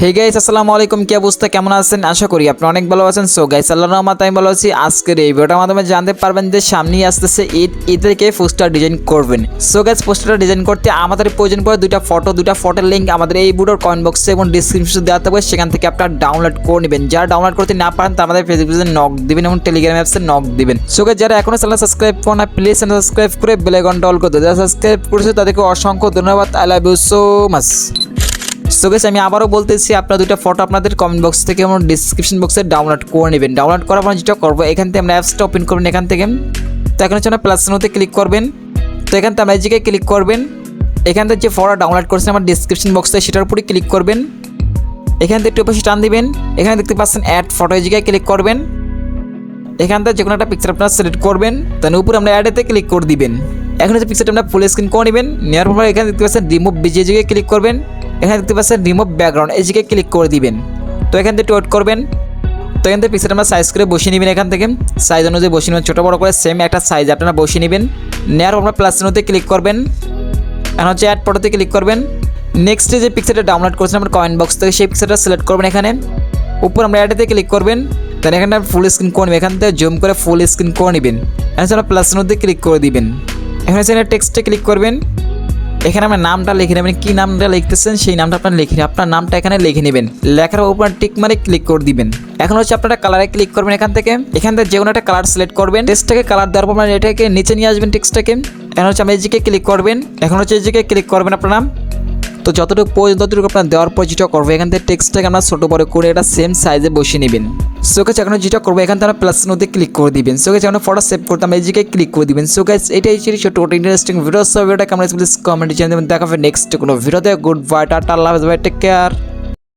Hey guys আসসালামু আলাইকুম, কি অবস্থা, কেমন আছেন? আশা করি আপনি অনেক ভালো আছেন। সো গাইস আল্লাহর রহমতে আমি ভালো আছি। আজকের এই ভিডিওটার মাধ্যমে জানতে পারবেন যে সামনেই আসতেছে ঈদ, ঈদেরকে পোস্টার ডিজাইন করবেন। সো গাইস পোস্টারটা ডিজাইন করতে আমাদের প্রয়োজন পড়ে দুইটা ফটোর লিঙ্ক আমাদের এই ভিডিওর কমেন্ট বক্সে এবং ডিসক্রিপশনে দেওয়া থাকবে, সেখান থেকে আপনারা ডাউনলোড করে নেবেন। যারা ডাউনলোড করতে না পারেন তারা আমাদের ফেসবুক পেজে নক দিবেন এবং টেলিগ্রাম অ্যাপসে নক দিবেন। সো গাইস যারা এখনো চ্যানেল সাবস্ক্রাইব করেন না প্লিজ চ্যানেল সাবস্ক্রাইব করে বেল আইকনটা অল করে দিন। যারা সাবস্ক্রাইব করেছে তাদেরকে অসংখ্য ধন্যবাদ। I love you so much. So guys আমি আবারও বলতেছি, আপনারা দুইটা ফটো আপনাদের কমেন্ট বক্স থেকে এবং ডিসক্রিপশন বক্সে ডাউনলোড করে নেবেন। ডাউনলোড করার পর যেটা করবো, এখান থেকে আমরা অ্যাপসটা ওপেন করবেন। এখান থেকে তো এখানে হচ্ছে আপনার প্লাস চিহ্নতে ক্লিক করবেন। তো এখান থেকে আমরা এই জায়গায় ক্লিক করবেন। এখান থেকে যে ফটো ডাউনলোড করছেন আমার ডিসক্রিপশন বক্সে সেটার উপরে ক্লিক করবেন। এখান থেকে একটু পাশে টান দিবেন। এখানে দেখতে পাচ্ছেন অ্যাড ফটো, এই জায়গায় ক্লিক করবেন। এখান থেকে যে কোনো একটা পিকচার আপনারা সিলেক্ট করবেন। তার উপরে আমরা অ্যাডেতে ক্লিক করে দিবেন। এখন হচ্ছে পিকচারটা আমরা ফুল স্ক্রিন করে নেবেন। নেওয়ার পর এখানে দেখতে পাচ্ছেন রিমুভ বিজি, এই জায়গায় ক্লিক করবেন। এখানে দেখতে পাচ্ছেন রিমুভ ব্যাকগ্রাউন্ড, এই জায়গায় ক্লিক করে দিবেন। তো এখান থেকে ওয়েট করবেন। তো এখান থেকে পিকচারটা আমরা সাইজ করে বসিয়ে নেবেন। এখান থেকে সাইজ অনুযায়ী বসিয়ে নেবেন, ছোটো বড়ো করে সেম একটা সাইজ আপনারা বসিয়ে নেবেন। নেওয়ার পর আমরা প্লাস চিহ্নতে ক্লিক করবেন। এখন হচ্ছে অ্যাড ফটোতে ক্লিক করবেন। নেক্সটে যে পিকচারটা ডাউনলোড করছেন আমার কমেন্ট বক্স থেকে সেই পিকচারটা সিলেক্ট করবেন। এখানে উপর আমরা অ্যাডেতে ক্লিক করবেন। তাহলে এখানে ফুল স্ক্রিন করে নেবেন। এখান থেকে জুম করে ফুল স্ক্রিন করে নেবেন। এখন আমরা প্লাস চিহ্নতে ক্লিক করে দিবেন। এখন এখানে টেক্সটে ক্লিক করবেন। এখানে আপনার নামটা লিখে নেবেন, কী নামটা লিখতেছেন সেই নামটা আপনার লিখে নেবেন। আপনার নামটা এখানে লিখে নেবেন, লেখার উপর টিক মারে ক্লিক করে দিবেন। এখন হচ্ছে আপনারা কালারে ক্লিক করবেন। এখান থেকে যে কোনো একটা কালার সিলেক্ট করবেন। টেক্সটটাকে কালার দেওয়ার পর এটাকে নিচে নিয়ে আসবেন টেক্সটটাকে। এখন হচ্ছে আমরা এই দিকে ক্লিক করবেন। এখন হচ্ছে এই দিকে ক্লিক করবেন আপনার নাম। তো যতটুকু প্রয়োজন ততটুকু আপনার দেওয়ার পর যেটা করবো, এখান থেকে টেক্সটটাকে আমরা ছোটো বড় করে এটা সেম সাইজে বসিয়ে নেবেন। সো গাইস এখন যেটা করবো, এখান থেকে আমরা প্লাস চিহ্নতে ক্লিক করে দিবেন। সো গাইস এখন ফটো সেভ করতে আমরা এই জায়গায় ক্লিক করে দিবেন। সো গাইস এটাই ছিল ছোট ইন্টারেস্টিং ভিডিও। সো ভিডিওটা কেমন প্লিজ কমেন্টে জানিয়ে দেবেন। দেখা হবে নেক্সট কোনো ভিডিওতে। গুড বাই, টাটা, আল্লাহ হাফেজ, বাই, টেক কেয়ার।